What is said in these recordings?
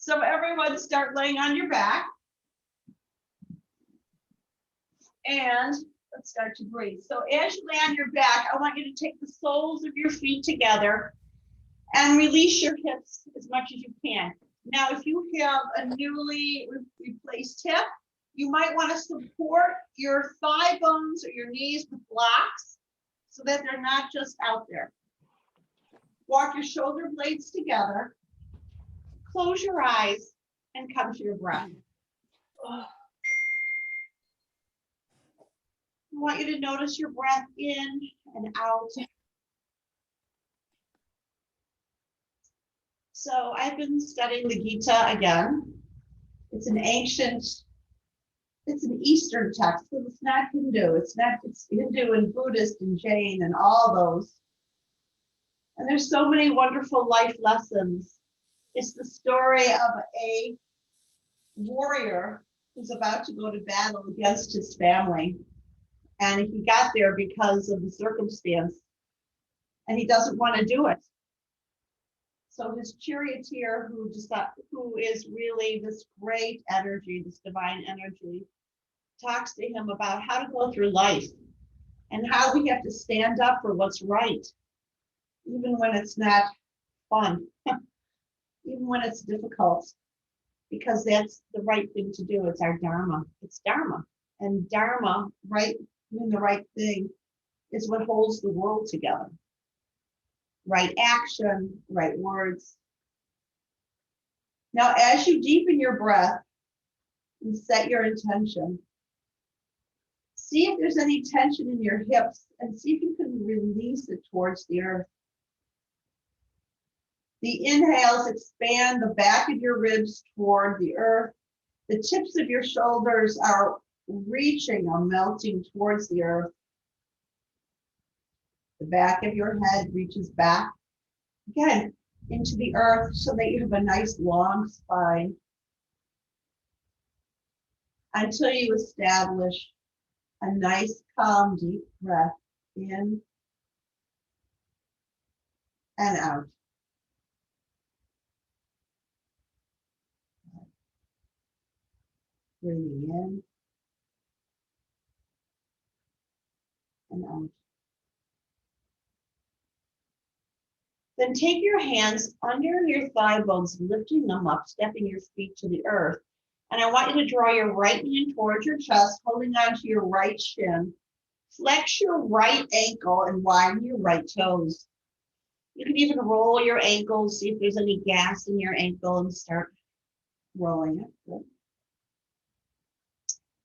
So everyone start laying on your back. And let's start to breathe. So as you lay on your back, I want you to take the soles of your feet together and release your hips as much as you can. Now, if you have a newly replaced hip, you might want to support your thigh bones or your knees with blocks so that they're not just out there. Walk your shoulder blades together, close your eyes, and come to your breath. I want you to notice your breath in and out. So I've been studying the Gita again. It's an Eastern text, but it's not Hindu. It's Hindu and Buddhist and Jain and all those. And there's so many wonderful life lessons. It's the story of a warrior who's about to go to battle against his family. And he got there because of the circumstance. And he doesn't want to do it. So his charioteer, who is really this great energy, this divine energy, talks to him about how to go through life and how we have to stand up for what's right, even when it's not fun, even when it's difficult, because that's the right thing to do. It's our dharma. It's dharma. And dharma, right, doing the right thing, is what holds the world together. Right action, right words. Now, as you deepen your breath and set your intention, see if there's any tension in your hips and see if you can release it towards the earth. The inhales expand the back of your ribs toward the earth. The tips of your shoulders are reaching or melting towards the earth. The back of your head reaches back, again, into the earth so that you have a nice long spine until you establish a nice, calm, deep breath in and out. Breathing in and out. Then take your hands under your thigh bones, lifting them up, stepping your feet to the earth. And I want you to draw your right hand towards your chest, holding on to your right shin. Flex your right ankle and widen your right toes. You can even roll your ankles, see if there's any gas in your ankle, and start rolling it. Good.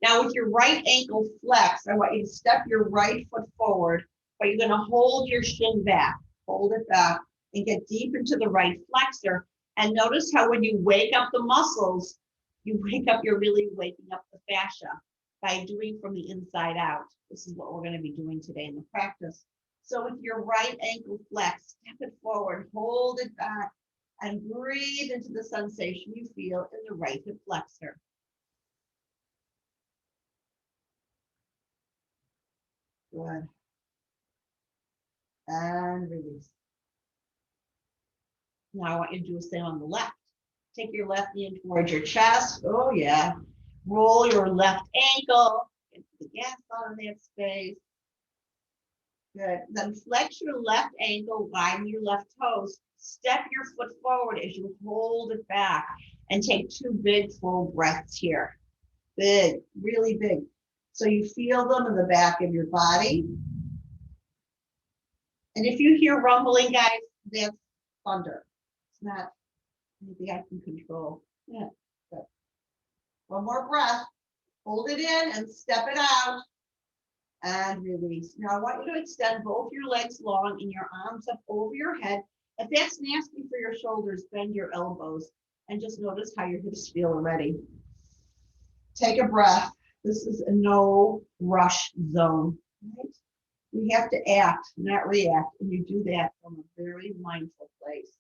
Now with your right ankle flexed, I want you to step your right foot forward, but you're going to hold your shin back. Hold it back and get deep into the right flexor. And notice how when you wake up the muscles, you're really waking up the fascia by doing from the inside out. This is what we're going to be doing today in the practice. So with your right ankle flexed, step it forward, hold it back, and breathe into the sensation you feel in the right hip flexor. Good. And release. Now I want you to do the same on the left. Take your left knee in towards your chest. Oh yeah. Roll your left ankle into the gas on that space. Good. Then flex your left ankle, widen your left toes. Step your foot forward as you hold it back and take 2 big full breaths here. Big, really big. So you feel them in the back of your body. And if you hear rumbling, guys, that's thunder. It's not anything I can control. Yeah, good. One more breath. Hold it in and step it out. And release. Now I want you to extend both your legs long and your arms up over your head. If that's nasty for your shoulders, bend your elbows and just notice how your hips feel already. Take a breath. This is a no rush zone. Right? We have to act, not react, and you do that from a very mindful place.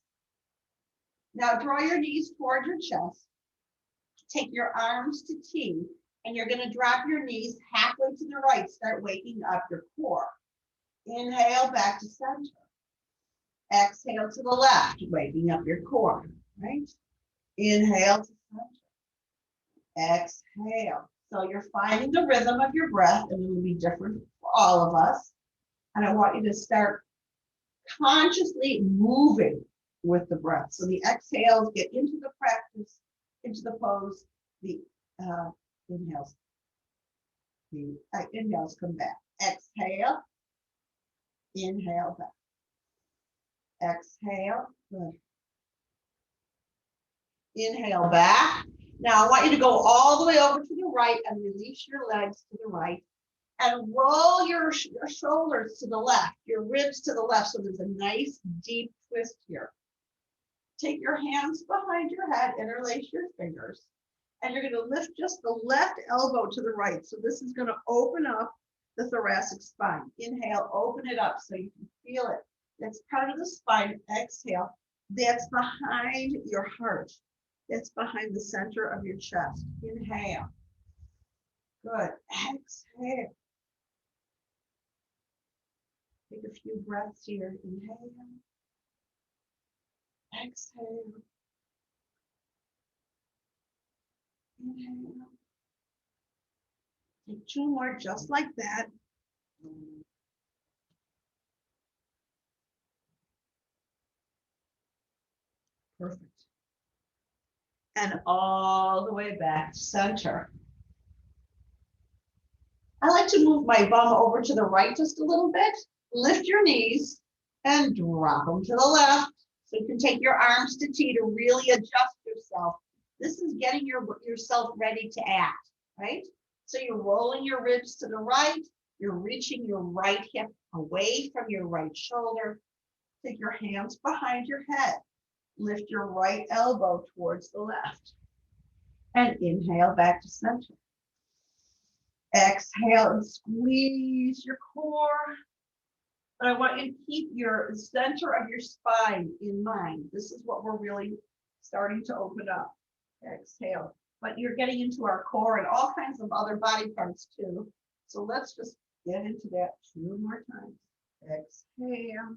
Now draw your knees toward your chest. Take your arms to T, and you're going to drop your knees halfway to the right. Start waking up your core. Inhale back to center. Exhale to the left, waking up your core, right? Inhale to center. Exhale. So you're finding the rhythm of your breath, and it will be different for all of us. And I want you to start consciously moving with the breath. So the exhales get into the practice, into the pose. The inhales. The inhales come back. Exhale. Inhale back. Exhale. Good. Inhale back. Now I want you to go all the way over to the right and release your legs to the right and roll your shoulders to the left, your ribs to the left. So there's a nice deep twist here. Take your hands behind your head, interlace your fingers, and you're going to lift just the left elbow to the right. So this is going to open up the thoracic spine. Inhale, open it up so you can feel it. That's part of the spine. Exhale. That's behind your heart. That's behind the center of your chest. Inhale. Good. Exhale. Take a few breaths here. Inhale. Exhale. Inhale. Take two more just like that. Perfect. And all the way back to center. I like to move my bum over to the right just a little bit. Lift your knees and drop them to the left. So you can take your arms to T to really adjust yourself. This is getting yourself ready to act, right? So you're rolling your ribs to the right. You're reaching your right hip away from your right shoulder. Take your hands behind your head. Lift your right elbow towards the left. And inhale back to center. Exhale and squeeze your core. But I want you to keep your center of your spine in mind. This is what we're really starting to open up. Exhale. But you're getting into our core and all kinds of other body parts too. So let's just get into that two more times. Exhale.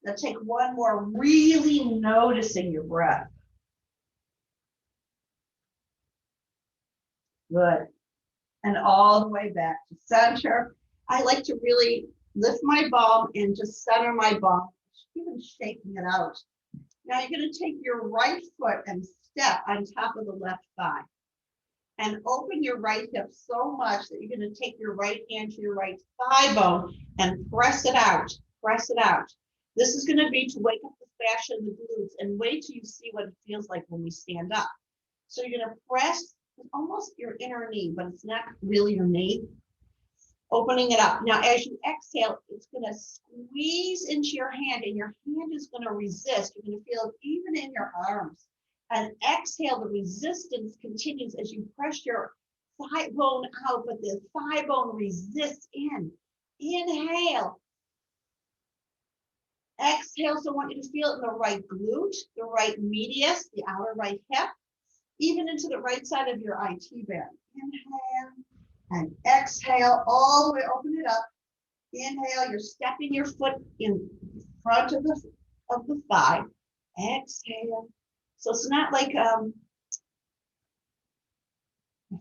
Now take one more, really noticing your breath. Good. And all the way back to center. I like to really lift my bum and just center my bum, even shaking it out. Now you're going to take your right foot and step on top of the left thigh and open your right hip so much that you're going to take your right hand to your right thigh bone and press it out. Press it out. This is going to be to wake up the fascia and the glutes, and wait till you see what it feels like when we stand up. So you're going to press almost your inner knee, but it's not really your knee. Opening it up. Now, as you exhale, it's going to squeeze into your hand, and your hand is going to resist. You're going to feel it even in your arms. And exhale, the resistance continues as you press your thigh bone out, but the thigh bone resists in. Inhale. Exhale, so I want you to feel it in the right glute, the right medius, the outer right hip, even into the right side of your IT band. Inhale and exhale, all the way, open it up. Inhale, you're stepping your foot in front of the thigh. Exhale. So it's not like a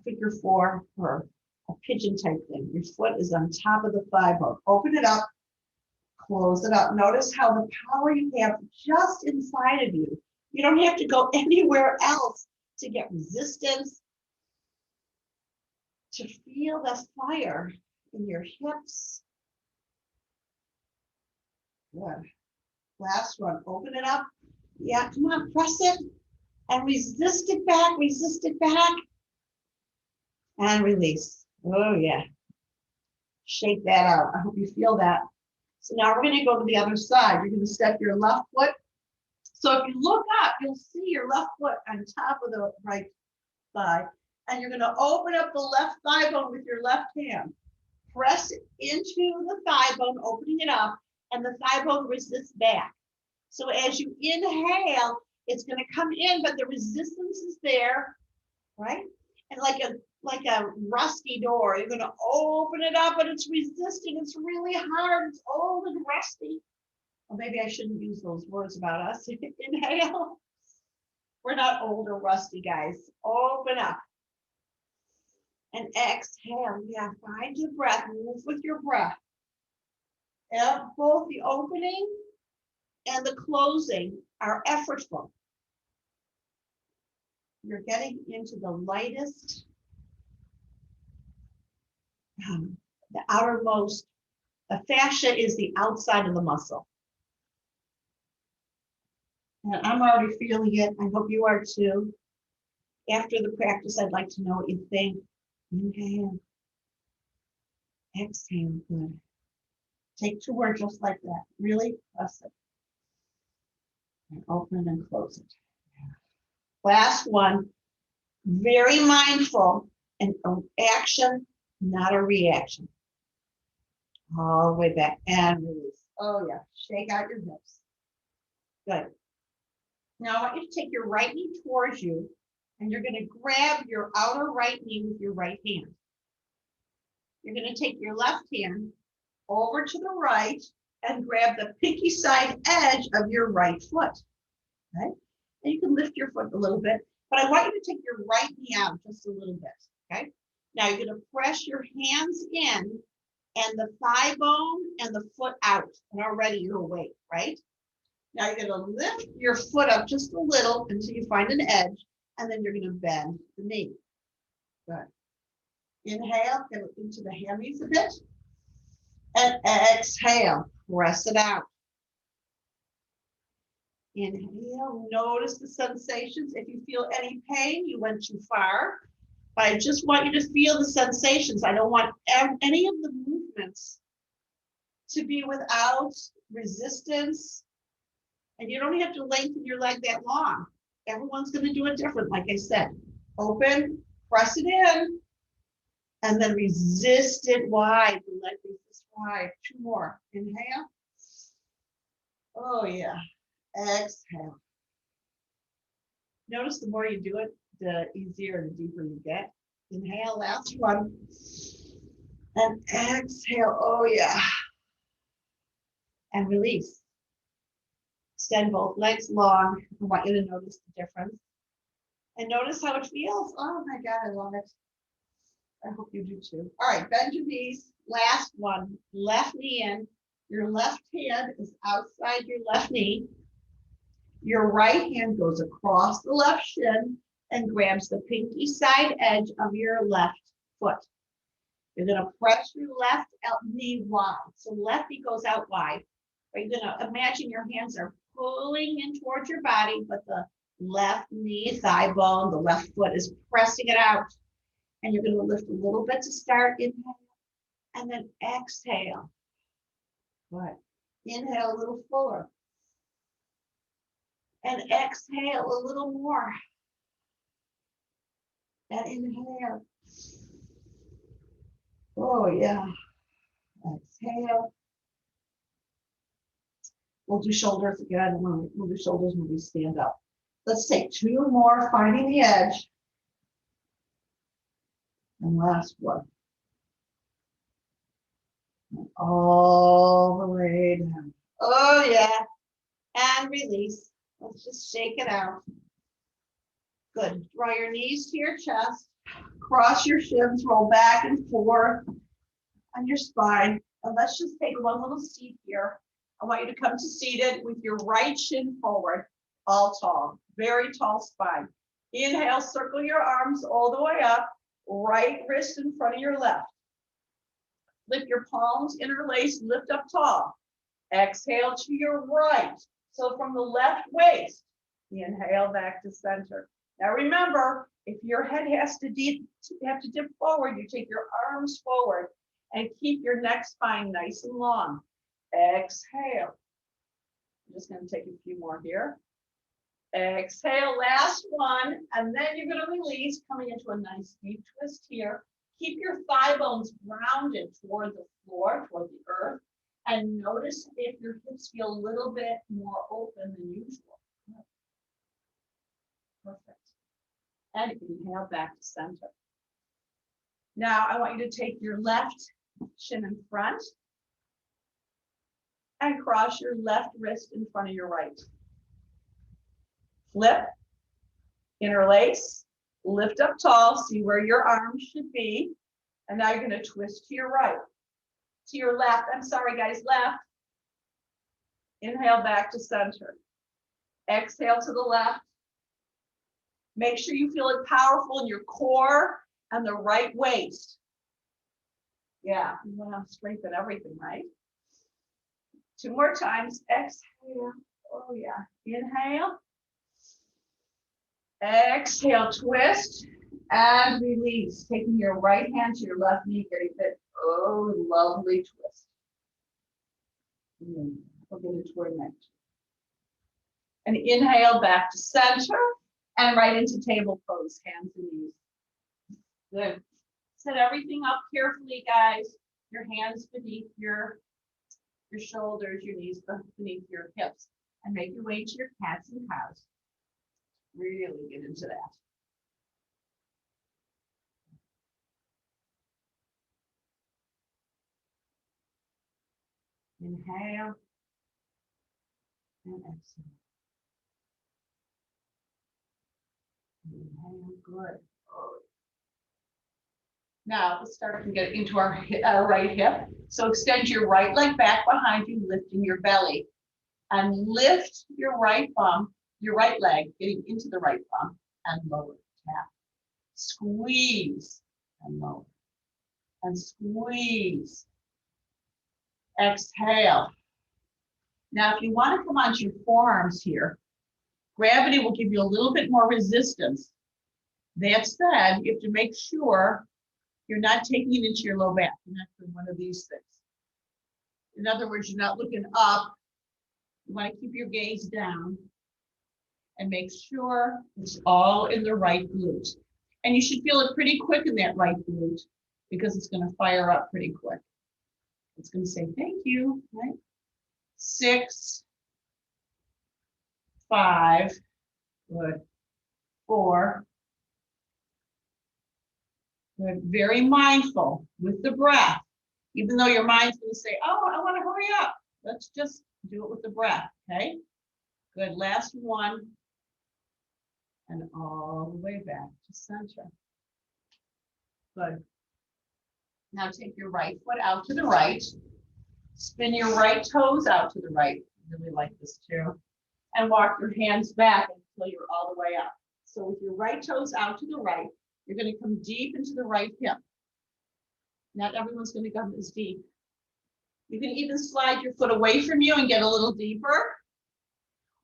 figure four or a pigeon type thing. Your foot is on top of the thigh bone. Open it up, close it up. Notice how the power you have just inside of you. You don't have to go anywhere else to get resistance, to feel the fire in your hips. Good. Last one, open it up. Yeah, come on, press it and resist it back, and release. Oh yeah. Shake that out. I hope you feel that. So now we're going to go to the other side. You're going to step your left foot. So if you look up, you'll see your left foot on top of the right thigh. And you're going to open up the left thigh bone with your left hand. Press into the thigh bone, opening it up, and the thigh bone resists back. So as you inhale, it's going to come in, but the resistance is there, right? And like a rusty door, you're going to open it up, but it's resisting. It's really hard. It's old and rusty. Or maybe I shouldn't use those words about us. Inhale. We're not old or rusty, guys. Open up. And exhale. Yeah, find your breath. Move with your breath. And both the opening and the closing are effortful. You're getting into the lightest, the outermost. The fascia is the outside of the muscle. And I'm already feeling it. I hope you are too. After the practice, I'd like to know what you think. Inhale. Exhale. Good. Take 2 more just like that. Really press it. And open and close it. Last one. Very mindful. An action, not a reaction. All the way back and release. Oh, yeah. Shake out your hips. Good. Now I want you to take your right knee towards you, and you're going to grab your outer right knee with your right hand. You're going to take your left hand over to the right and grab the pinky side edge of your right foot. Okay? And you can lift your foot a little bit, but I want you to take your right knee out just a little bit. Okay? Now you're going to press your hands in and the thigh bone and the foot out, and already you're awake, right? Now you're going to lift your foot up just a little until you find an edge, and then you're going to bend the knee. Good. Inhale, get into the hammies a bit, and exhale, press it out. Inhale, notice the sensations. If you feel any pain, you went too far. But I just want you to feel the sensations. I don't want any of the movements to be without resistance. And you don't have to lengthen your leg that long. Everyone's going to do it different, like I said. Open, press it in, and then resist it wide. The leg resist wide. 2 more. Inhale. Oh, yeah. Exhale. Notice the more you do it, the easier and deeper you get. Inhale, last one. And exhale. Oh, yeah. And release. Extend both legs long. I want you to notice the difference. And notice how it feels. Oh my God, I love it. I hope you do too. All right, bend your knees. Last one. Left knee in. Your left hand is outside your left knee. Your right hand goes across the left shin and grabs the pinky side edge of your left foot. You're going to press your left knee wide. So left knee goes out wide. You're going to imagine your hands are pulling in towards your body, but the left knee, thigh bone, the left foot is pressing it out. And you're going to lift a little bit to start. Inhale. And then exhale. Good. Inhale a little fuller. And exhale a little more. And inhale. Oh, yeah. Exhale. We'll do shoulders again. We'll do shoulders when we stand up. Let's take 2 more, finding the edge. And last one. And all the way down. Oh, yeah. And release. Let's just shake it out. Good. Draw your knees to your chest. Cross your shins. Roll back and forth on your spine. And let's just take one little seat here. I want you to come to seated with your right shin forward, all tall, very tall spine. Inhale, circle your arms all the way up, right wrist in front of your left. Lift your palms, interlace, lift up tall. Exhale to your right. So from the left waist, inhale back to center. Now remember, if your head has to dip forward, you take your arms forward and keep your neck spine nice and long. Exhale. I'm just going to take a few more here. Exhale, last one, and then you're going to release, coming into a nice deep twist here. Keep your thigh bones grounded toward the floor, toward the earth, and notice if your hips feel a little bit more open than usual. Perfect. And inhale back to center. Now I want you to take your left shin in front and cross your left wrist in front of your right. Flip, interlace, lift up tall, see where your arms should be. And now you're going to twist to your right, to your left. I'm sorry, guys, left. Inhale back to center. Exhale to the left. Make sure you feel it powerful in your core and the right waist. Yeah, you want to strengthen everything, right? 2 more times. Exhale. Oh, yeah. Inhale. Exhale, twist and release. Taking your right hand to your left knee, getting fit. Oh, lovely twist. We'll get into toward next. And inhale back to center and right into table pose, hands and knees. Good. Set everything up carefully, guys. Your hands beneath your shoulders, your knees beneath your hips. And make your way to your cats and cows. Really get into that. Inhale and exhale. Inhale, good. Oh. Now let's start to get into our right hip. So extend your right leg back behind you, lifting your belly. And lift your right bum, your right leg, getting into the right bum, and lower. Tap. Squeeze and lower. And squeeze. Exhale. Now, if you want to come onto your forearms here, gravity will give you a little bit more resistance. That said, you have to make sure you're not taking it into your low back. You're not doing one of these things. In other words, you're not looking up. You want to keep your gaze down and make sure it's all in the right glute. And you should feel it pretty quick in that right glute because it's going to fire up pretty quick. It's going to say, thank you, right? 6, 5, good, 4, good. Very mindful with the breath. Even though your mind's going to say, oh, I want to hurry up. Let's just do it with the breath, okay? Good, last one. And all the way back to center. Good. Now take your right foot out to the right. Spin your right toes out to the right. I really like this too. And walk your hands back until you're all the way up. So with your right toes out to the right, you're going to come deep into the right hip. Not everyone's going to come as deep. You can even slide your foot away from you and get a little deeper.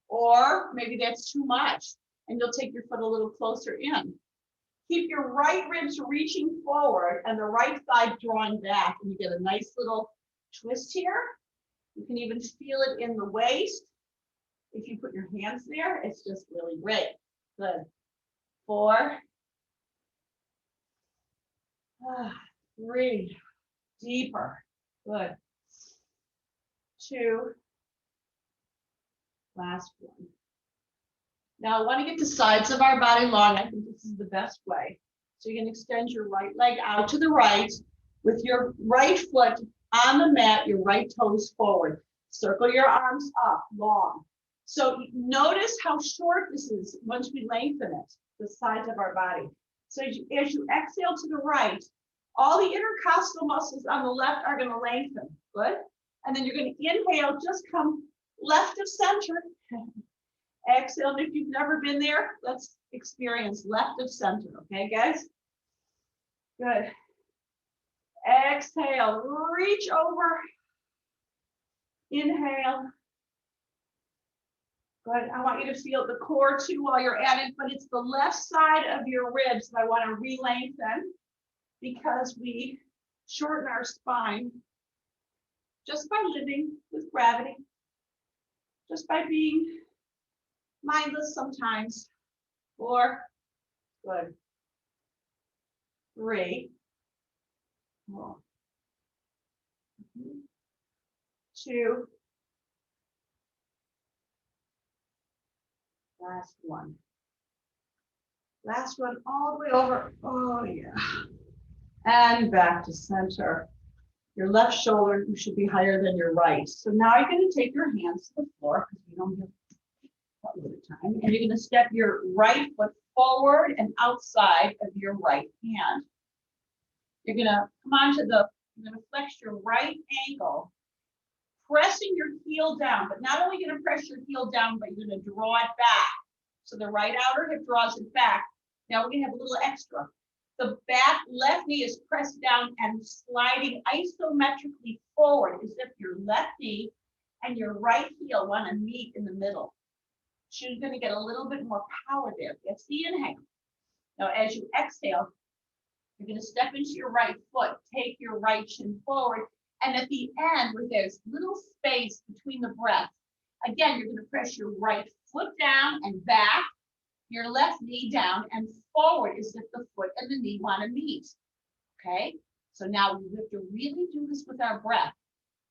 Or maybe that's too much and you'll take your foot a little closer in. Keep your right ribs reaching forward and the right thigh drawing back, and you get a nice little twist here. You can even feel it in the waist. If you put your hands there, it's just really great. Good. 4, 3, deeper. Good. 2, last one. Now I want to get the sides of our body long. I think this is the best way. So you can extend your right leg out to the right with your right foot on the mat, your right toes forward. Circle your arms up long. So notice how short this is once we lengthen it, the sides of our body. So as you exhale to the right, all the intercostal muscles on the left are going to lengthen. Good. And then you're going to inhale, just come left of center. Exhale, and if you've never been there, let's experience left of center, okay, guys? Good. Exhale, reach over. Inhale. Good, I want you to feel the core too while you're at it, but it's the left side of your ribs that I want to re-lengthen because we shorten our spine just by living with gravity, just by being mindless sometimes. 4, good. 3, 2, last one. Last one all the way over. Oh yeah. And back to center. Your left shoulder should be higher than your right. So now you're going to take your hands to the floor because we don't have a little time. And you're going to step your right foot forward and outside of your right hand. You're going to come onto you're going to flex your right ankle, pressing your heel down, but not only going to press your heel down, but you're going to draw it back. So the right outer hip draws it back. Now we're going to have a little extra. The back left knee is pressed down and sliding isometrically forward as if your left knee and your right heel want to meet in the middle. So you're going to get a little bit more power there. That's the inhale. Now as you exhale, you're going to step into your right foot, take your right shin forward, and at the end, where there's little space between the breaths, again, you're going to press your right foot down and back, your left knee down and forward as if the foot and the knee want to meet. Okay, so now we have to really do this with our breath.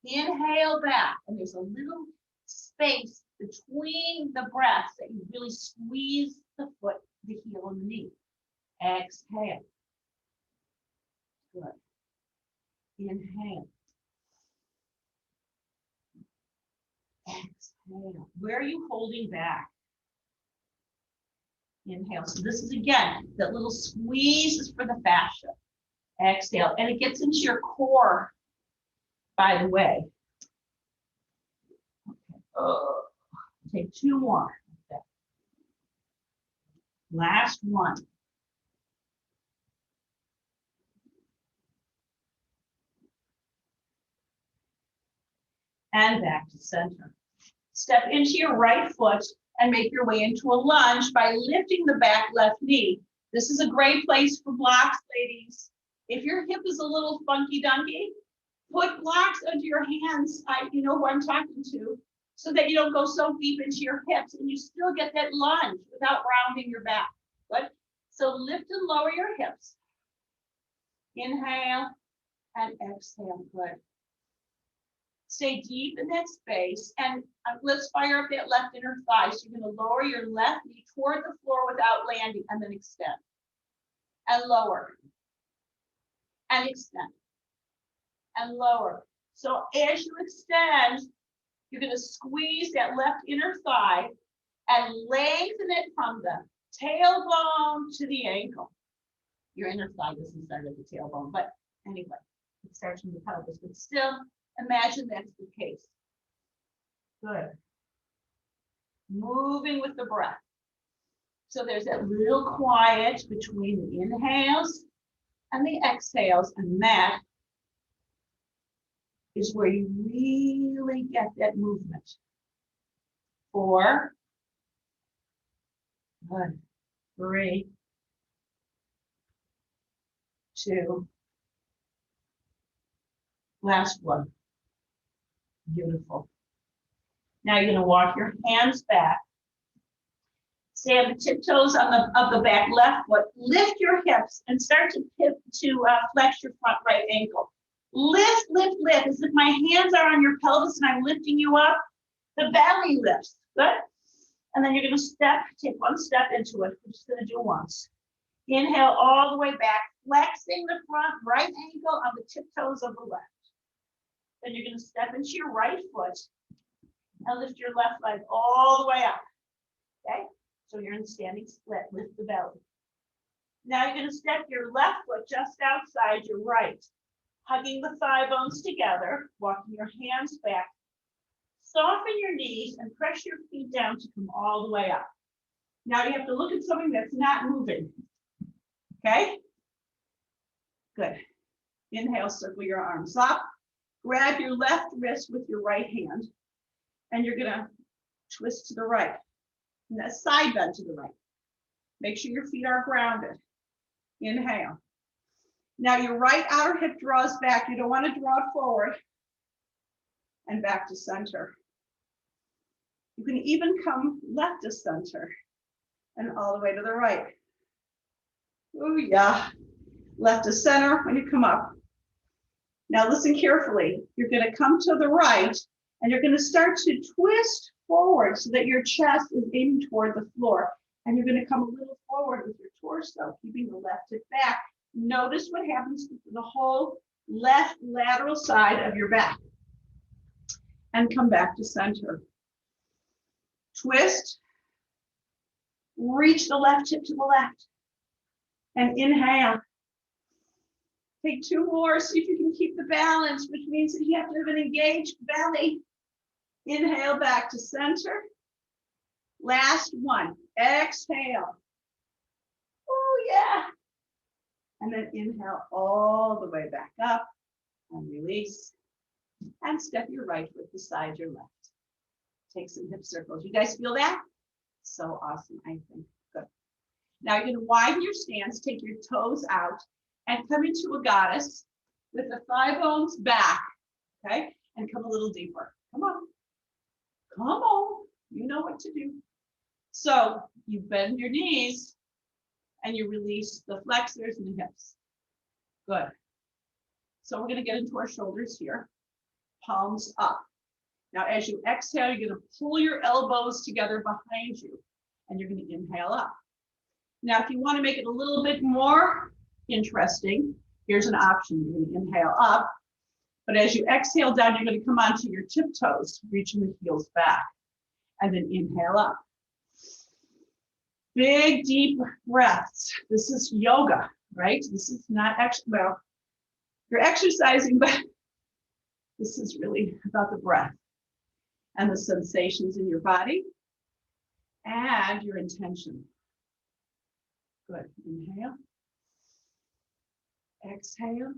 Inhale back, and there's a little space between the breaths that you really squeeze the foot, the heel, and the knee. Exhale. Good. Inhale. Exhale. Where are you holding back? Inhale. So this is, again, that little squeeze is for the fascia. Exhale. And it gets into your core, by the way. Okay. Take two more. Okay. Last one. And back to center. Step into your right foot and make your way into a lunge by lifting the back left knee. This is a great place for blocks, ladies. If your hip is a little funky dunky, put blocks under your hands. You know who I'm talking to, so that you don't go so deep into your hips and you still get that lunge without rounding your back. Good. So lift and lower your hips. Inhale and exhale. Good. Stay deep in that space, and let's fire up that left inner thigh. So you're going to lower your left knee toward the floor without landing, and then extend. And lower. And extend. And lower. So as you extend, you're going to squeeze that left inner thigh and lengthen it from the tailbone to the ankle. Your inner thigh doesn't start at the tailbone, but anyway, it starts from the pelvis, but still, imagine that's the case. Good. Moving with the breath. So there's that little quiet between the inhales and the exhales, and that is where you really get that movement. 4, good, 3, 2, last one. Beautiful. Now you're going to walk your hands back. Stay on the tiptoes of the back left foot. Lift your hips and start to flex your front right ankle. Lift, lift, lift. As if my hands are on your pelvis and I'm lifting you up. The belly lifts. Good. And then you're going to take one step into it. We're just going to do once. Inhale all the way back, flexing the front right ankle on the tiptoes of the left. Then you're going to step into your right foot and lift your left leg all the way up. Okay? So you're in standing split. Lift the belly. Now you're going to step your left foot just outside your right, hugging the thigh bones together, walking your hands back. Soften your knees and press your feet down to come all the way up. Now you have to look at something that's not moving. Okay? Good. Inhale, circle your arms up. Grab your left wrist with your right hand, and you're going to twist to the right. And that side bend to the right. Make sure your feet are grounded. Inhale. Now your right outer hip draws back. You don't want to draw it forward. And back to center. You can even come left to center and all the way to the right. Oh yeah. Left to center when you come up. Now listen carefully. You're going to come to the right and you're going to start to twist forward so that your chest is aiming toward the floor. And you're going to come a little forward with your torso, keeping the left hip back. Notice what happens to the whole left lateral side of your back. And come back to center. Twist. Reach the left hip to the left. And inhale. Take 2 more, see if you can keep the balance, which means that you have to have an engaged belly. Inhale back to center. Last one, exhale. Oh yeah. And then inhale all the way back up and release. And step your right foot beside your left. Take some hip circles. You guys feel that? So awesome, I think. Good. Now you're going to widen your stance, take your toes out, and come into a goddess with the thigh bones back, okay? And come a little deeper. Come on. Come on. You know what to do. So you bend your knees and you release the flexors and the hips. Good. So we're going to get into our shoulders here. Palms up. Now, as you exhale, you're going to pull your elbows together behind you, and you're going to inhale up. Now, if you want to make it a little bit more interesting, here's an option. You're going to inhale up, but as you exhale down, you're going to come onto your tiptoes, reaching the heels back, and then inhale up. Big, deep breaths. This is yoga, right? This is not actually, well, you're exercising, but this is really about the breath and the sensations in your body and your intention. Good. Inhale. Exhale.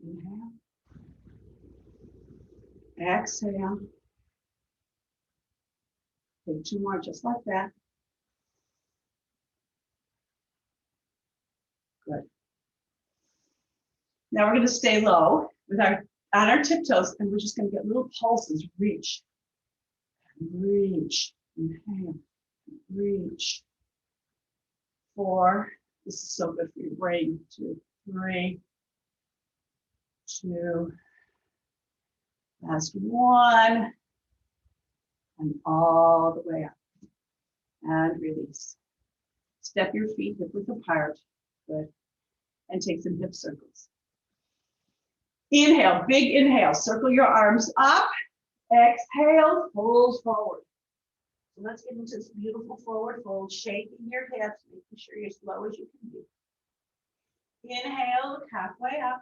Inhale. Exhale. Take 2 more just like that. Good. Now we're going to stay low with on our tiptoes, and we're just going to get little pulses. Reach. Reach. Inhale. Reach. 4. This is so good for your brain. 2, 3, 2. Last 1. And all the way up. And release. Step your feet hip width apart. Good. And take some hip circles. Inhale, big inhale. Circle your arms up. Exhale, fold forward. So let's get into this beautiful forward fold, shaking your hips, making sure you're as low as you can be. Inhale, look halfway up.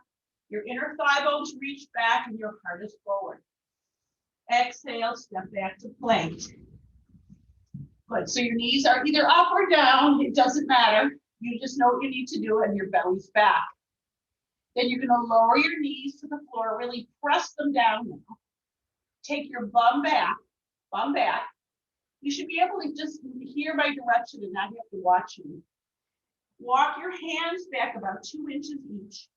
Your inner thigh bones reach back and your heart is forward. Exhale, step back to plank. Good, so your knees are either up or down, it doesn't matter. You just know what you need to do and your belly's back. Then you're gonna lower your knees to the floor, really press them down now. Take your bum back, bum back. You should be able to just hear my direction and not have to watch me. Walk your hands back about 2 inches each.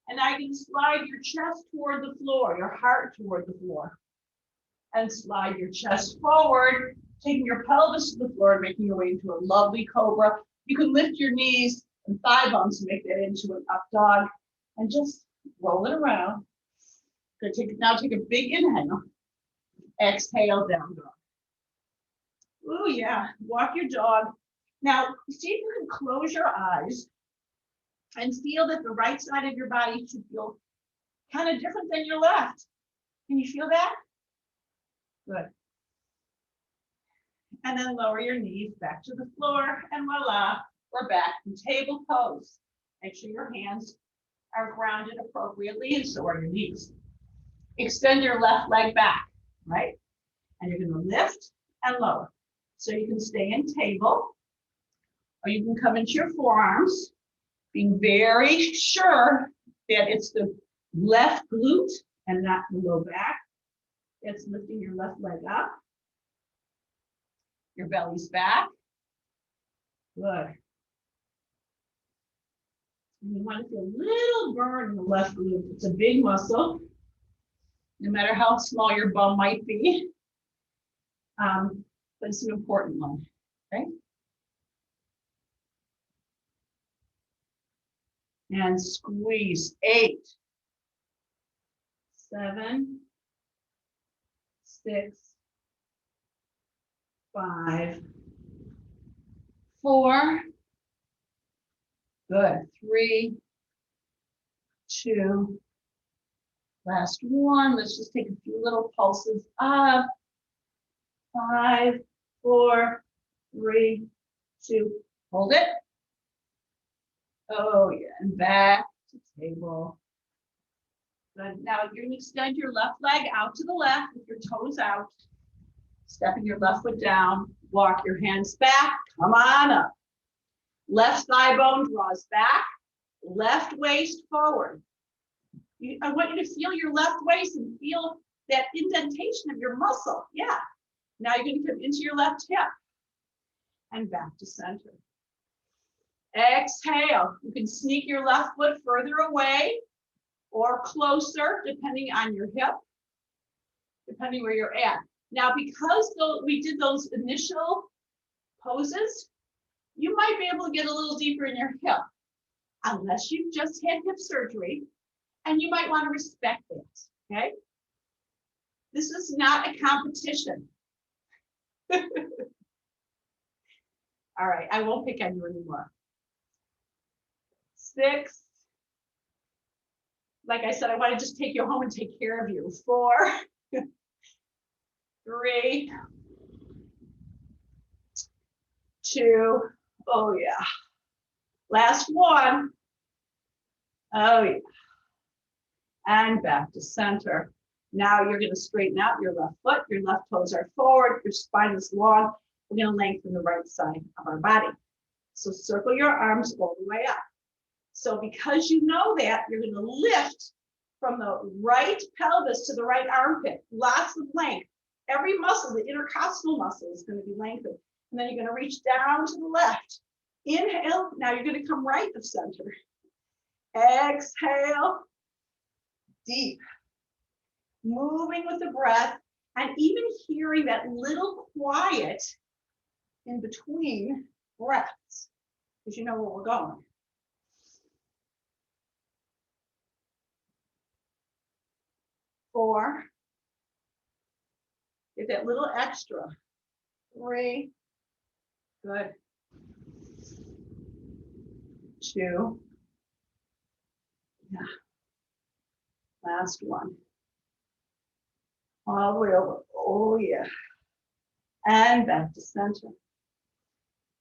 And now you can slide your chest toward the floor, your heart toward the floor. And slide your chest forward, taking your pelvis to the floor and making your way into a lovely cobra. You can lift your knees and thigh bones to make that into an up dog and just roll it around. Good. Now take a big inhale. Exhale, down dog. Oh yeah, walk your dog. Now see if you can close your eyes and feel that the right side of your body should feel kind of different than your left. Can you feel that? Good. And then lower your knees back to the floor, and voila, we're back in table pose. Make sure your hands are grounded appropriately, and so are your knees. Extend your left leg back, right? And you're going to lift and lower. So you can stay in table, or you can come into your forearms, being very sure that it's the left glute and not the low back. It's lifting your left leg up. Your belly's back. Good. And you want to feel a little burn in the left glute. It's a big muscle, no matter how small your bum might be. But it's an important one, okay? And squeeze. 8, 7, 6, 5, 4. Good. 3, 2. Last one. Let's just take a few little pulses up. 5, 4, 3, 2. Hold it. Oh, yeah. And back to table. Good. Now you're going to extend your left leg out to the left with your toes out. Stepping your left foot down. Walk your hands back. Come on up. Left thigh bone draws back. Left waist forward. I want you to feel your left waist and feel that indentation of your muscle. Yeah. Now you're going to come into your left hip and back to center. Exhale. You can sneak your left foot further away or closer, depending on your hip, depending where you're at. Now, because we did those initial poses, you might be able to get a little deeper in your hip, unless you've just had hip surgery, and you might want to respect that, okay? This is not a competition. All right, I won't pick on you anymore. 6. Like I said, I want to just take you home and take care of you. 4, 3, 2. Oh, yeah. Last one. Oh, yeah. And back to center. Now you're going to straighten out your left foot. Your left toes are forward. Your spine is long. We're going to lengthen the right side of our body. So circle your arms all the way up. So because you know that, you're going to lift from the right pelvis to the right armpit. Lots of length. Every muscle, the intercostal muscle, is going to be lengthened. And then you're going to reach down to the left. Inhale. Now you're going to come right of center. Exhale. Deep. Moving with the breath and even hearing that little quiet in between breaths, because you know where we're going. 4. Get that little extra. 3. Good. 2. Yeah. Last one. All the way over. Oh, yeah. And back to center.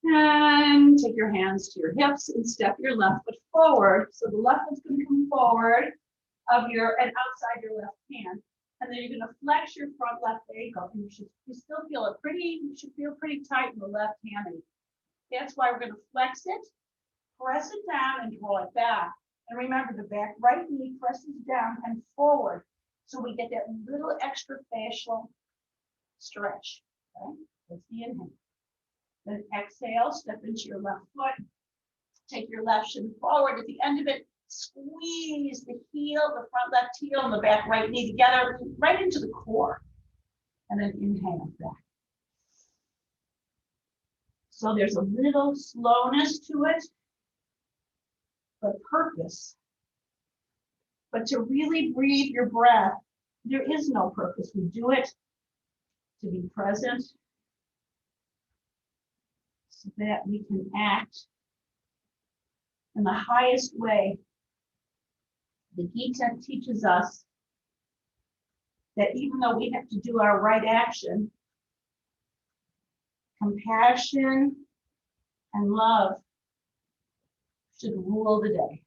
And take your hands to your hips and step your left foot forward. So the left foot's going to come forward of your and outside your left hand. And then you're going to flex your front left ankle. And you still feel it pretty, you should feel pretty tight in the left hammy. That's why we're going to flex it, press it down, and draw it back. And remember, the back right knee presses down and forward. So we get that little extra fascial stretch. Okay? That's the inhale. Then exhale, step into your left foot. Take your left shin forward. At the end of it, squeeze the heel, the front left heel, and the back right knee together, right into the core. And then inhale back. So there's a little slowness to it, but purpose. But to really breathe your breath, there is no purpose. We do it to be present so that we can act in the highest way. The Gita teaches us that even though we have to do our right action, compassion and love should rule the day.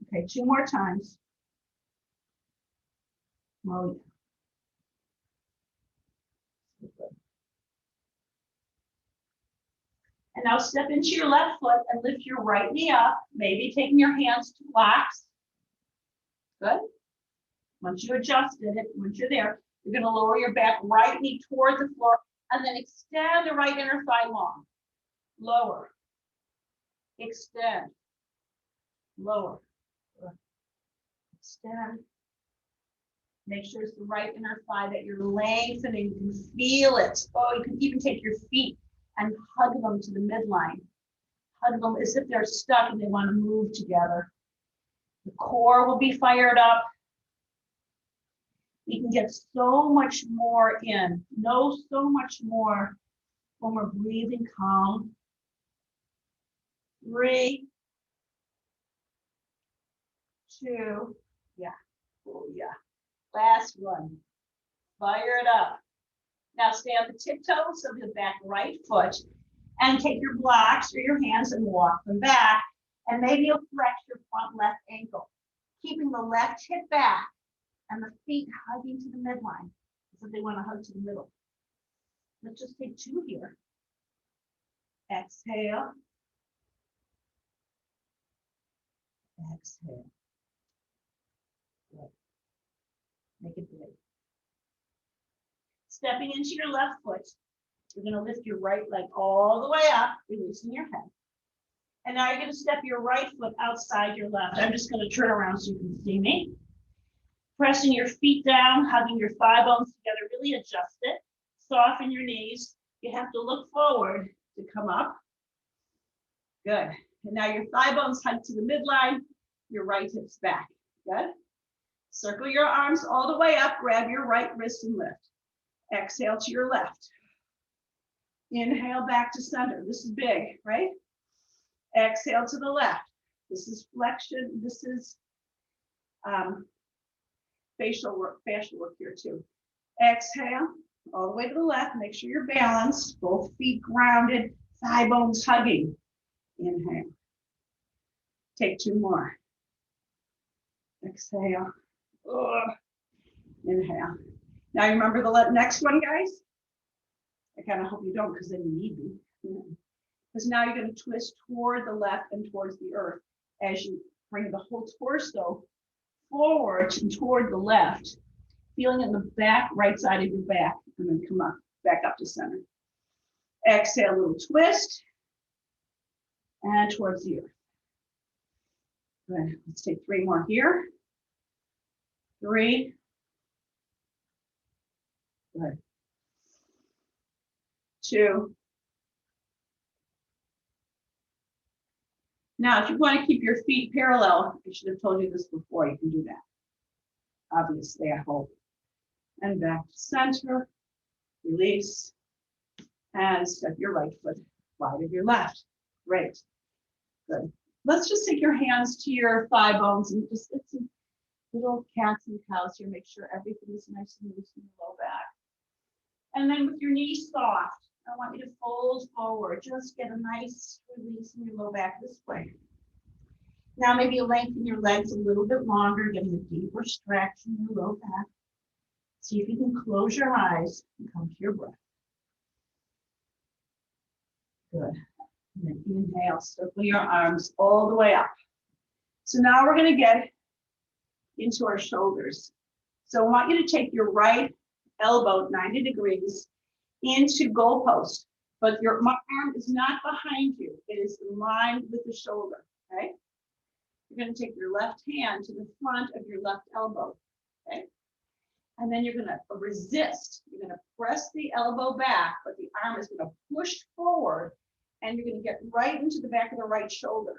Okay, 2 more times. Oh, yeah. And now step into your left foot and lift your right knee up, maybe taking your hands to blocks. Good. Once you adjusted it, once you're there, you're going to lower your back right knee toward the floor and then extend the right inner thigh long. Lower. Extend. Lower. Extend. Make sure it's the right inner thigh that you're lengthening. You can feel it. Oh, you can even take your feet and hug them to the midline. Hug them as if they're stuck and they want to move together. The core will be fired up. We can get so much more in, know so much more when we're breathing calm. 3, 2. Yeah. Oh, yeah. Last one. Fire it up. Now stay on the tiptoes of the back right foot and take your blocks or your hands and walk them back. And maybe you'll flex your front left ankle, keeping the left hip back and the feet hugging to the midline. So they want to hug to the middle. Let's just take 2 here. Exhale. Exhale. Good. Make it big. Stepping into your left foot, you're going to lift your right leg all the way up, releasing your head. And now you're going to step your right foot outside your left. I'm just going to turn around so you can see me. Pressing your feet down, hugging your thigh bones together, really adjust it. Soften your knees. You have to look forward to come up. Good. And now your thigh bones hug to the midline, your right hip's back. Good. Circle your arms all the way up, grab your right wrist and lift. Exhale to your left. Inhale back to center. This is big, right? Exhale to the left. This is flexion. This is facial work here too. Exhale all the way to the left. Make sure you're balanced. Both feet grounded. Thigh bones hugging. Inhale. Take 2 more. Exhale. Inhale. Now you remember the next one, guys? I kind of hope you don't, because then you need me. Because now you're going to twist toward the left and towards the earth as you bring the whole torso forward and toward the left, feeling in the back, right side of your back, and then come up, back up to center. Exhale, a little twist, and towards the earth. Good. Let's take 3 more here. 3. Good. 2. Now, if you want to keep your feet parallel, I should have told you this before, you can do that. Obviously, I hope. And back to center, release, and step your right foot wide of your left. Great. Good. Let's just take your hands to your thigh bones and just get some little cats and cows here. Make sure everything is nice and loose in your low back. And then with your knees soft, I want you to fold forward. Just get a nice release in your low back this way. Now maybe you lengthen your legs a little bit longer, getting a deeper stretch in your low back. See if you can close your eyes and come to your breath. Good. And then inhale, circle your arms all the way up. So now we're going to get into our shoulders. So I want you to take your right elbow 90 degrees into goalpost, but your arm is not behind you. It is in line with the shoulder, okay? You're going to take your left hand to the front of your left elbow, okay? And then you're going to resist. You're going to press the elbow back, but the arm is going to push forward, and you're going to get right into the back of the right shoulder.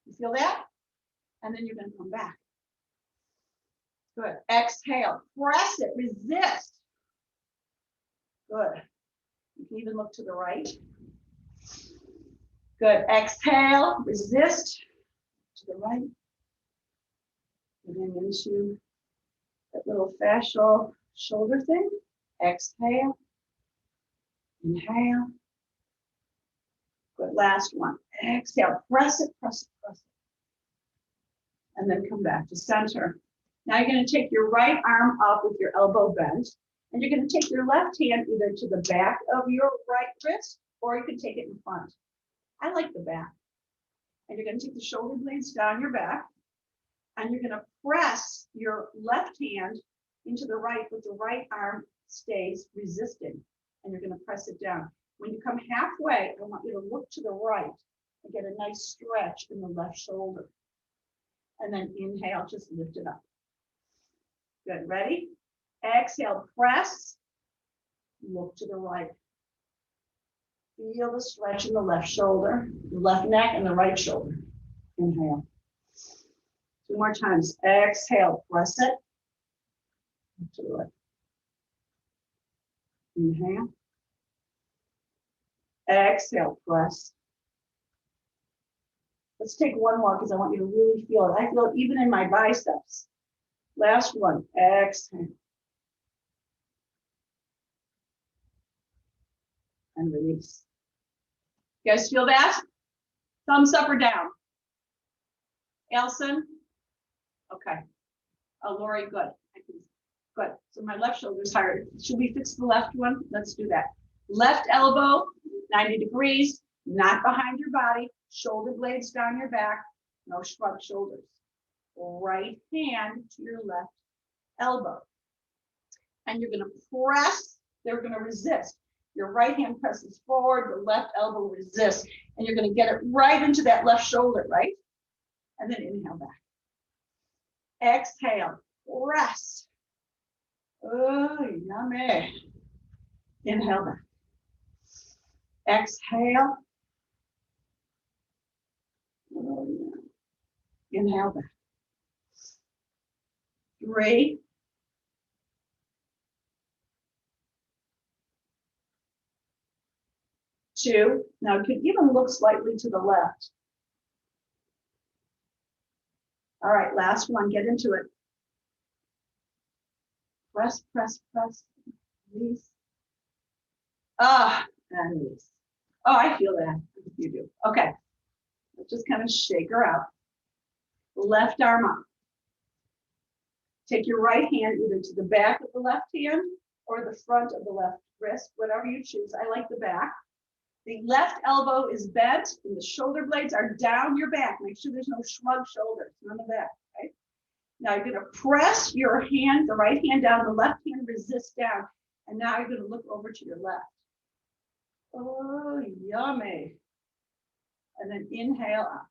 You feel that? And then you're going to come back. Good. Exhale. Press it. Resist. Good. You can even look to the right. Good. Exhale. Resist to the right. And then into that little fascial shoulder thing. Exhale. Inhale. Good. Last one. Exhale. Press it, press it, press it. And then come back to center. Now you're going to take your right arm up with your elbow bent, and you're going to take your left hand either to the back of your right wrist, or you can take it in front. I like the back. And you're going to take the shoulder blades down your back, and you're going to press your left hand into the right, but the right arm stays resisting, and you're going to press it down. When you come halfway, I want you to look to the right and get a nice stretch in the left shoulder. And then inhale, just lift it up. Good, ready? Exhale, press, look to the right. Feel the stretch in the left shoulder, the left neck, and the right shoulder. Inhale. 2 more times. Exhale, press it. Look to the right. Inhale. Exhale, press. Let's take one more because I want you to really feel it. I feel it even in my biceps. Last one. Exhale. And release. You guys feel that? Thumbs up or down? Elson? Okay. Oh, Lori, good. Good. So my left shoulder is higher. Should we fix the left one? Let's do that. Left elbow, 90 degrees, not behind your body. Shoulder blades down your back. No shrug shoulders. Right hand to your left elbow. And you're going to press. They're going to resist. Your right hand presses forward. The left elbow resists. And you're going to get it right into that left shoulder, right? And then inhale back. Exhale. Press. Oh, yummy. Inhale back. Exhale. Oh, yeah. Inhale back. 3. 2. Now you can even look slightly to the left. All right, last one. Get into it. Press, press, press. Release. And release. Oh, I feel that. You do. Okay. Let's just kind of shake her out. Left arm up. Take your right hand either to the back of the left hand or the front of the left wrist, whatever you choose. I like the back. The left elbow is bent and the shoulder blades are down your back. Make sure there's no shrug shoulders, none of that, right? Now you're gonna press your hand, the right hand down, the left hand resists down. And now you're gonna look over to your left. Oh, yummy. And then inhale up.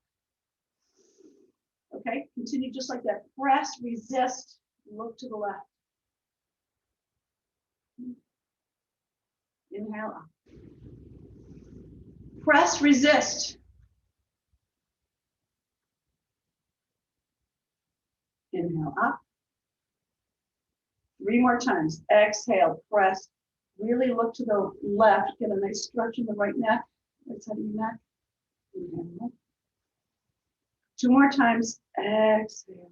Okay, continue just like that. Press, resist, look to the left. Inhale up. Press, resist. Inhale up. 3 more times. Exhale, press. Really look to the left. Get a nice stretch in the right neck. Right side of your neck. Inhale up. 2 more times. Exhale.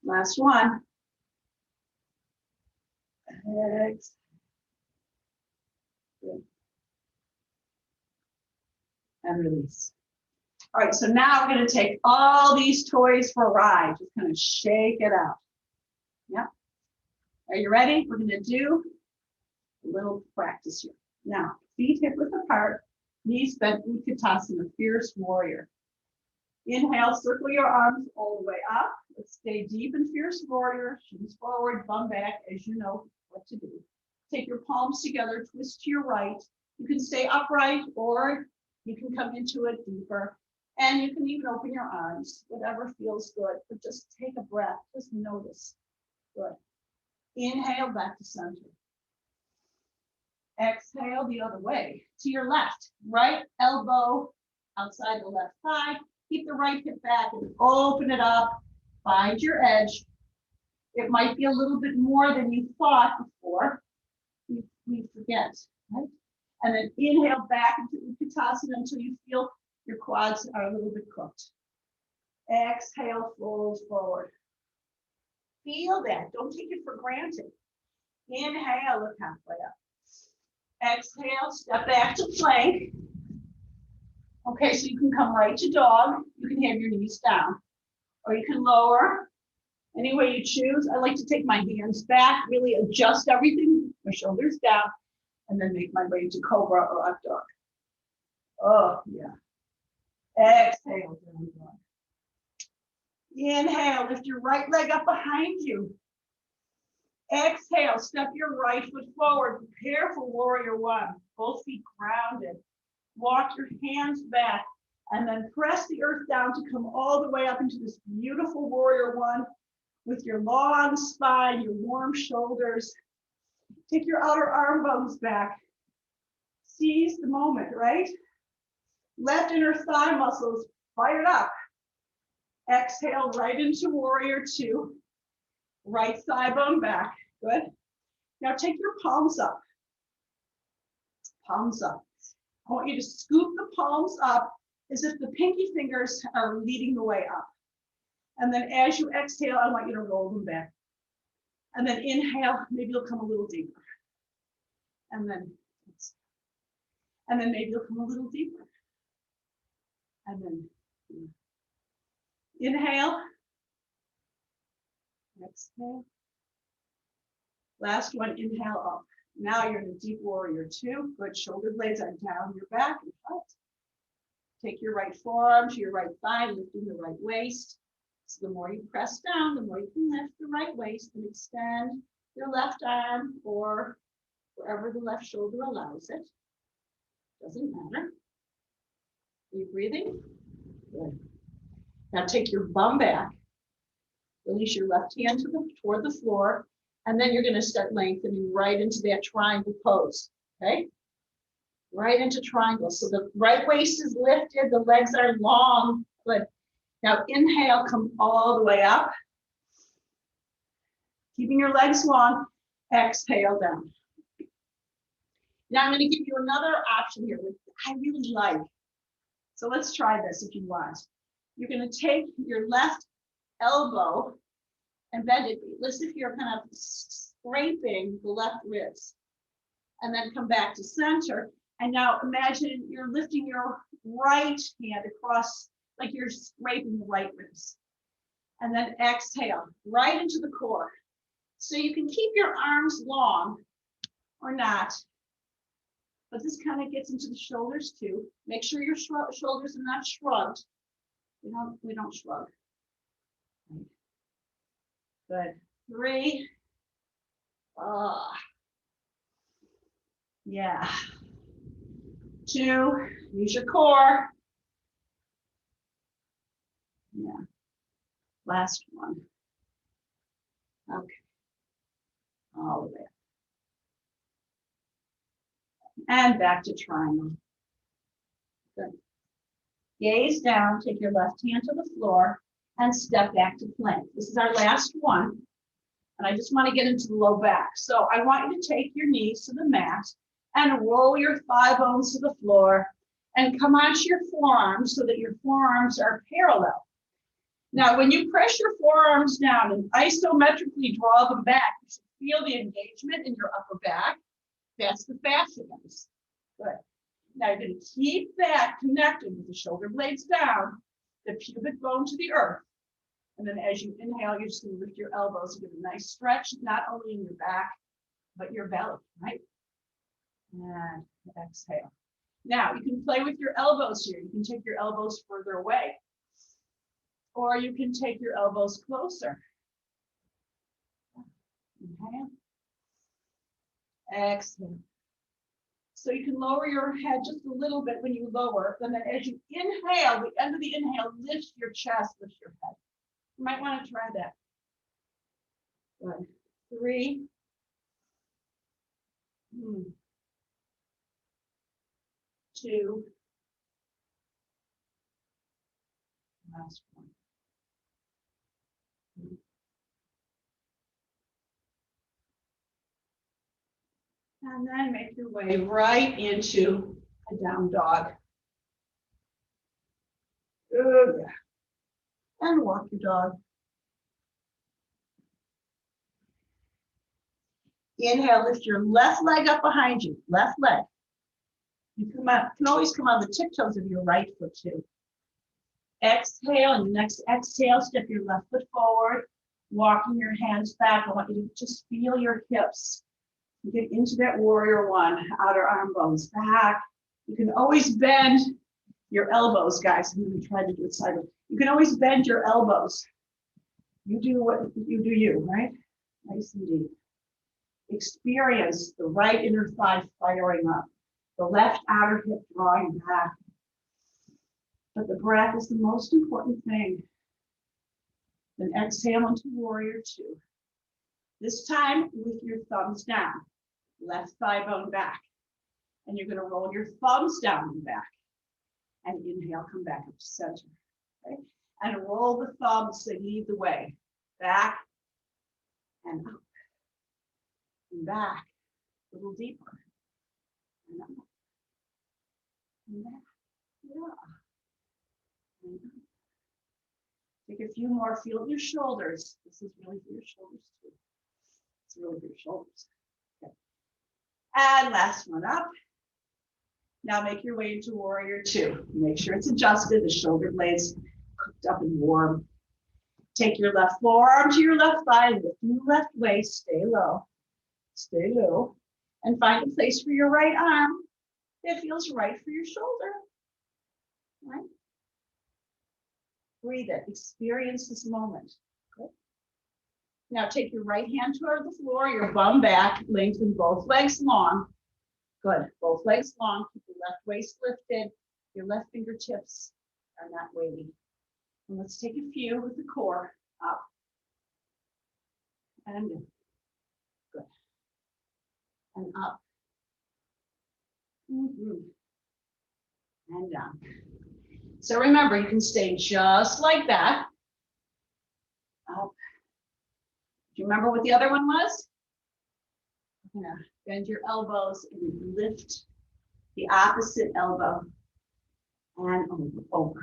Last one. Exhale. And release. All right, so now we're going to take all these toys for a ride. Just kind of shake it out. Yep. Are you ready? We're going to do a little practice here. Now, feet hip width apart, knees bent, Utkatasana, fierce warrior. Inhale, circle your arms all the way up. Let's stay deep in fierce warrior. Shins forward, bum back, as you know what to do. Take your palms together, twist to your right. You can stay upright or you can come into it deeper. And you can even open your arms, whatever feels good. But just take a breath, just notice. Good. Inhale back to center. Exhale the other way to your left. Right elbow outside the left thigh. Keep the right hip back and open it up. Find your edge. It might be a little bit more than you thought before. We forget, right? And then inhale back into Utkatasana until you feel your quads are a little bit cooked. Exhale, fold forward. Feel that. Don't take it for granted. Inhale, look halfway up. Exhale, step back to plank. Okay, so you can come right to dog. You can have your knees down. Or you can lower. Any way you choose. I like to take my hands back, really adjust everything, my shoulders down, and then make my way to cobra or up dog. Oh, yeah. Exhale, down dog. Inhale, lift your right leg up behind you. Exhale, step your right foot forward. Prepare for warrior one. Both feet grounded. Walk your hands back and then press the earth down to come all the way up into this beautiful warrior one with your long spine, your warm shoulders. Take your outer arm bones back. Seize the moment, right? Left inner thigh muscles fired up. Exhale right into warrior two. Right thigh bone back. Good. Now take your palms up. Palms up. I want you to scoop the palms up as if the pinky fingers are leading the way up. And then as you exhale, I want you to roll them back. And then inhale, maybe you'll come a little deeper. And then maybe you'll come a little deeper. And then inhale, exhale. Last one, inhale up. Now you're in a deep warrior two. Good, shoulder blades are down your back and up. Take your right forearm to your right thigh, lifting the right waist. So the more you press down, the more you can lift the right waist and extend your left arm or wherever the left shoulder allows it. Doesn't matter. Are you breathing? Good. Now take your bum back. Release your left hand toward the floor. And then you're going to start lengthening right into that triangle pose. Okay? Right into triangle. So the right waist is lifted. The legs are long. Good. Now inhale, come all the way up. Keeping your legs long. Exhale down. Now I'm going to give you another option here, which I really like. So let's try this if you want. You're going to take your left elbow and bend it. Listen if you're kind of scraping the left ribs. And then come back to center. And now imagine you're lifting your right hand across, like you're scraping the right ribs. And then exhale right into the core. So you can keep your arms long or not. But this kind of gets into the shoulders too. Make sure your shoulders are not shrugged. We don't shrug. Good. 3. Yeah. 2. Use your core. Yeah. Last one. Okay. All the way up. And back to triangle. Good. Gaze down, take your left hand to the floor, and step back to plank. This is our last one. And I just want to get into the low back. So I want you to take your knees to the mat and roll your thigh bones to the floor and come onto your forearms so that your forearms are parallel. Now, when you press your forearms down and isometrically draw them back, you should feel the engagement in your upper back. That's the fascia. Good. Now you're going to keep that connected with the shoulder blades down, the pubic bone to the earth. And then as you inhale, you're just going to lift your elbows and give a nice stretch, not only in your back, but your belly, right? And exhale. Now you can play with your elbows here. You can take your elbows further away, or you can take your elbows closer. Inhale. Exhale. So you can lower your head just a little bit when you lower. And then as you inhale, the end of the inhale, lift your chest, lift your head. You might want to try that. Good. 3. 2. Last one. And then make your way right into a down dog. Good. And walk your dog. Inhale, lift your left leg up behind you, left leg. You can always come on the tiptoes of your right foot too. Exhale, and next exhale, step your left foot forward, walking your hands back. I want you to just feel your hips. Get into that warrior one, outer arm bones back. You can always bend your elbows, guys. I'm going to try to do it sideways. You can always bend your elbows. You do what you do, you, right? Nice and deep. Experience the right inner thigh firing up, the left outer hip drawing back. But the breath is the most important thing. Then exhale into warrior two. This time with your thumbs down, left thigh bone back. And you're going to roll your thumbs down and back. And inhale, come back up to center. Okay? And roll the thumbs that lead the way. Back and up. And back. A little deeper. And up. And back. Yeah. Take a few more. Feel your shoulders. This is really for your shoulders too. It's really for your shoulders. Okay. And last one up. Now make your way into warrior two. Make sure it's adjusted, the shoulder blades cooked up and warm. Take your left forearm to your left thigh, lift your left waist, stay low, and find a place for your right arm that feels right for your shoulder. Right? Breathe it, experience this moment. Good. Now take your right hand toward the floor, your bum back, lengthen both legs long. Good, both legs long, keep your left waist lifted, your left fingertips are not weighty. And let's take a few with the core up and in. Good. And up. And down. So remember, you can stay just like that. Up. Do you remember what the other one was? Yeah. Bend your elbows and lift the opposite elbow and over.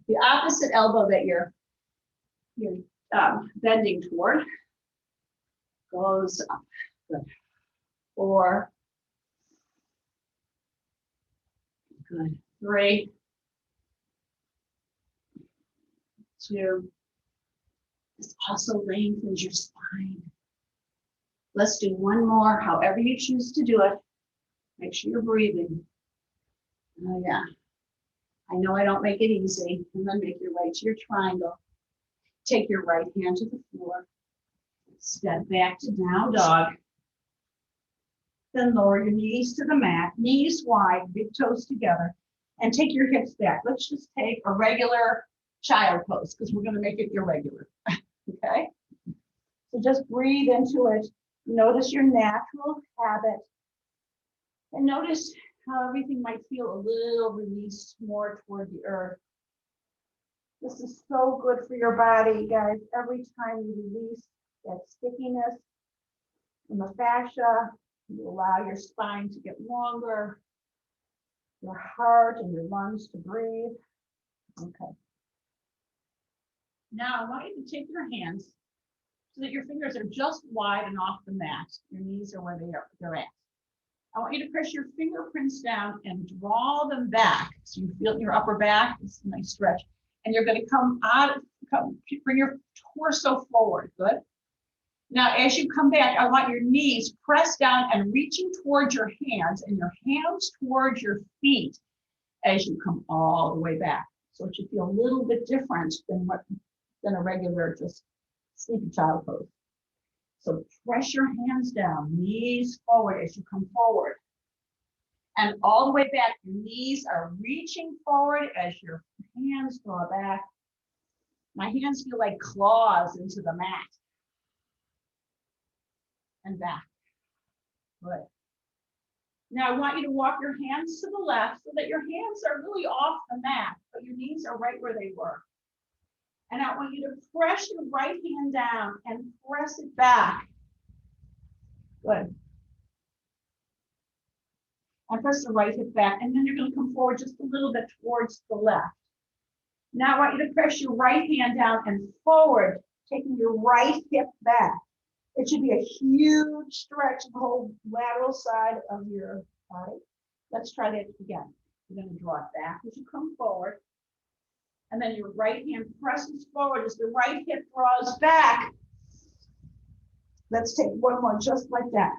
The opposite elbow that you're bending toward goes up. Good. 4. Good. 3. 2. This also lengthens your spine. Let's do one more, however you choose to do it. Make sure you're breathing. Oh yeah. I know I don't make it easy. And then make your way to your triangle. Take your right hand to the floor. Step back to down dog. Then lower your knees to the mat, knees wide, big toes together, and take your hips back. Let's just take a regular child pose because we're going to make it irregular. Okay? So just breathe into it. Notice your natural habit. And notice how everything might feel a little released more toward the earth. This is so good for your body, guys. Every time you release that stickiness in the fascia, you allow your spine to get longer, your heart and your lungs to breathe. Okay. Now I want you to take your hands so that your fingers are just wide and off the mat. Your knees are where they're at. I want you to press your fingerprints down and draw them back. So you feel your upper back, it's a nice stretch. And you're going to bring your torso forward. Good. Now, as you come back, I want your knees pressed down and reaching towards your hands and your hands towards your feet as you come all the way back. So it should feel a little bit different than a regular just sleepy child pose. So press your hands down, knees forward as you come forward. And all the way back, your knees are reaching forward as your hands draw back. My hands feel like claws into the mat. And back. Good. Now I want you to walk your hands to the left so that your hands are really off the mat, but your knees are right where they were. And I want you to press your right hand down and press it back. Good. And press the right hip back, and then you're going to come forward just a little bit towards the left. Now I want you to press your right hand down and forward, taking your right hip back. It should be a huge stretch of the whole lateral side of your body. Let's try that again. You're going to draw it back as you come forward. And then your right hand presses forward as the right hip draws back. Let's take one more just like that.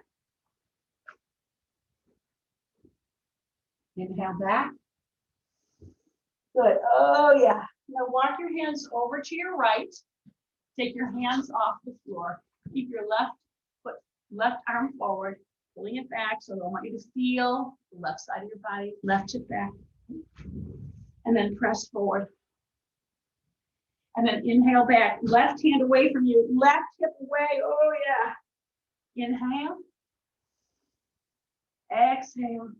Inhale back. Good. Oh, yeah. Now walk your hands over to your right. Take your hands off the floor. Keep your left arm forward, pulling it back. So I want you to feel the left side of your body, left hip back. And then press forward. And then inhale back, left hand away from you, left hip away. Oh, yeah. Inhale. Exhale.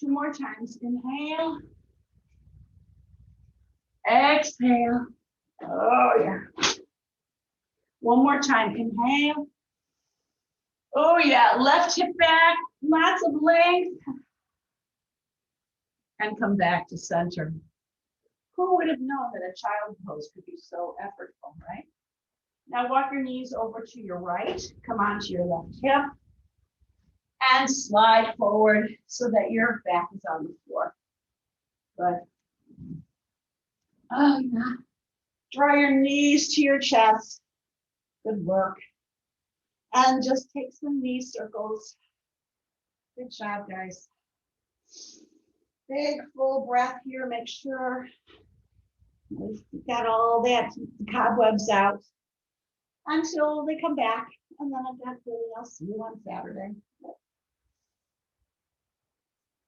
2 more times. Inhale. Exhale. Oh, yeah. 1 more time. Inhale. Oh, yeah. Left hip back. Lots of length. And come back to center. Who would have known that a child pose could be so effortful, right? Now walk your knees over to your right. Come onto your left hip. And slide forward so that your back is on the floor. Good. Oh, yeah. Draw your knees to your chest. Good work. And just take some knee circles. Good job, guys. Big full breath here. Make sure we've got all that cobwebs out until they come back. And then I'll see you on Saturday.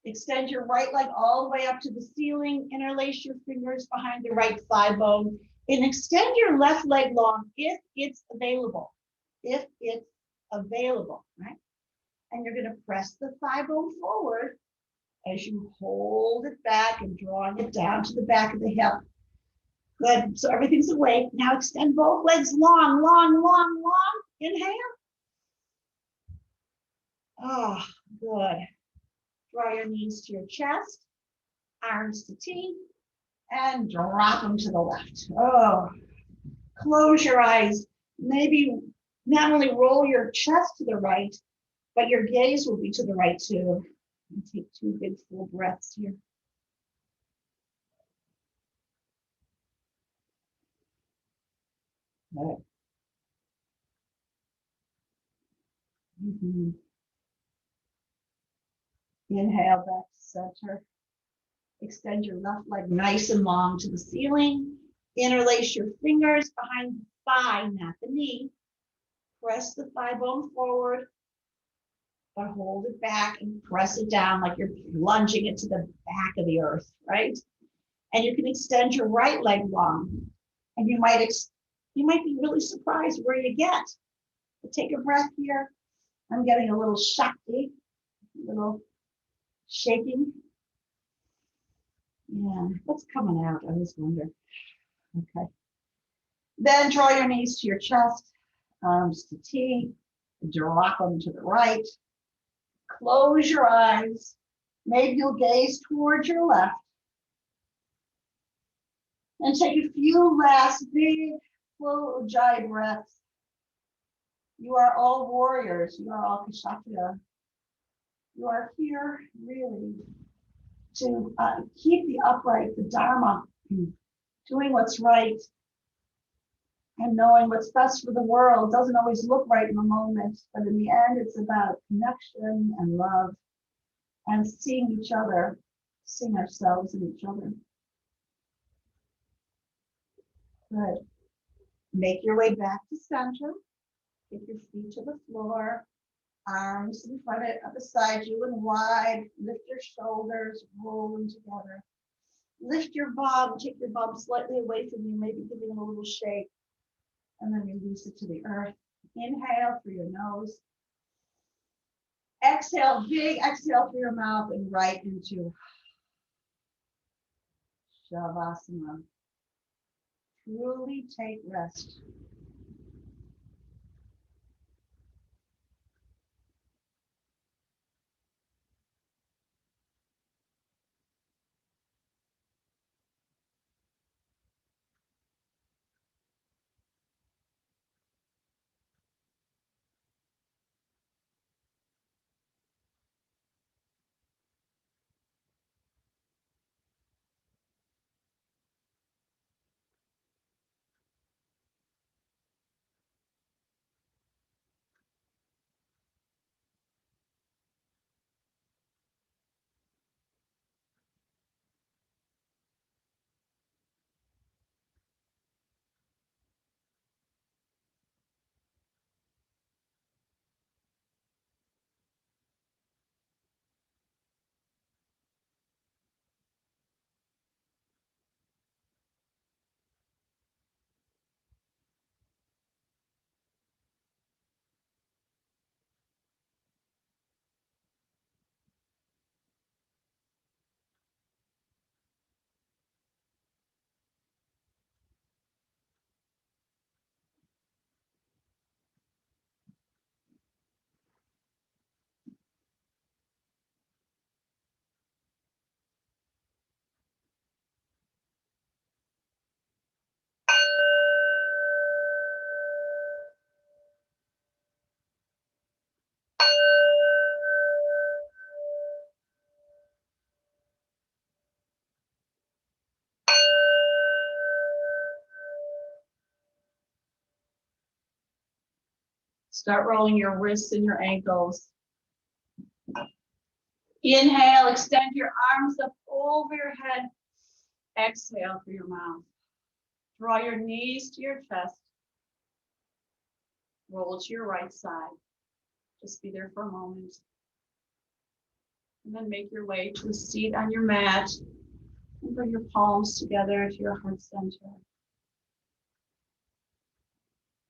Extend your right leg all the way up to the ceiling. Interlace your fingers behind the right thigh bone. And extend your left leg long if it's available. If it's available, right? And you're going to press the thigh bone forward as you hold it back and drawing it down to the back of the hip. Good. So everything's awake. Now extend both legs long, long, long, long. Inhale. Oh, good. Draw your knees to your chest, arms to T, and drop them to the left. Oh, close your eyes. Maybe not only roll your chest to the right, but your gaze will be to the right too. And take 2 big full breaths here. Good. Mm-hmm. Inhale back to center. Extend your left leg nice and long to the ceiling. Interlace your fingers behind the thigh, not the knee. Press the thigh bone forward, but hold it back and press it down like you're plunging it to the back of the earth, right? And you can extend your right leg long, and you might be really surprised where you get. But take a breath here. I'm getting a little shakti, a little shaking. Yeah, what's coming out? I always wonder. Okay. Then draw your knees to your chest, arms to T, drop them to the right. Close your eyes. Maybe you'll gaze towards your left. And take a few last big, full Ujjayi breaths. You are all warriors. You are all Kshatriya. You are here really to keep the upright, the Dharma, doing what's right, and knowing what's best for the world. Doesn't always look right in the moment, but in the end, it's about connection and love and seeing each other, seeing ourselves in each other. Good. Make your way back to center. Take your feet to the floor, arms in front of beside you and wide. Lift your shoulders, roll them together. Lift your bum, take your bum slightly away from you, maybe giving it a little shake, and then release it to the earth. Inhale through your nose. Exhale, big exhale through your mouth and right into Shavasana. Truly take rest. Start rolling your wrists and your ankles. Inhale, extend your arms up over your head. Exhale through your mouth. Draw your knees to your chest. Roll to your right side. Just be there for a moment. And then make your way to a seat on your mat. And bring your palms together to your heart center.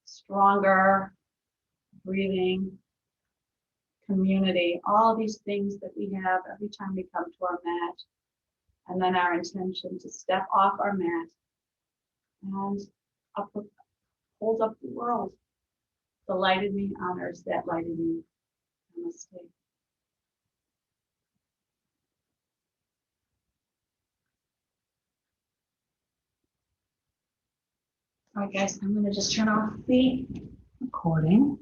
Stronger breathing, community, all these things that we have every time we come to our mat. And then our intention to step off our mat and hold up the world. The light in me honors that light in me. Namaste. All right, guys, I'm going to just turn off the recording.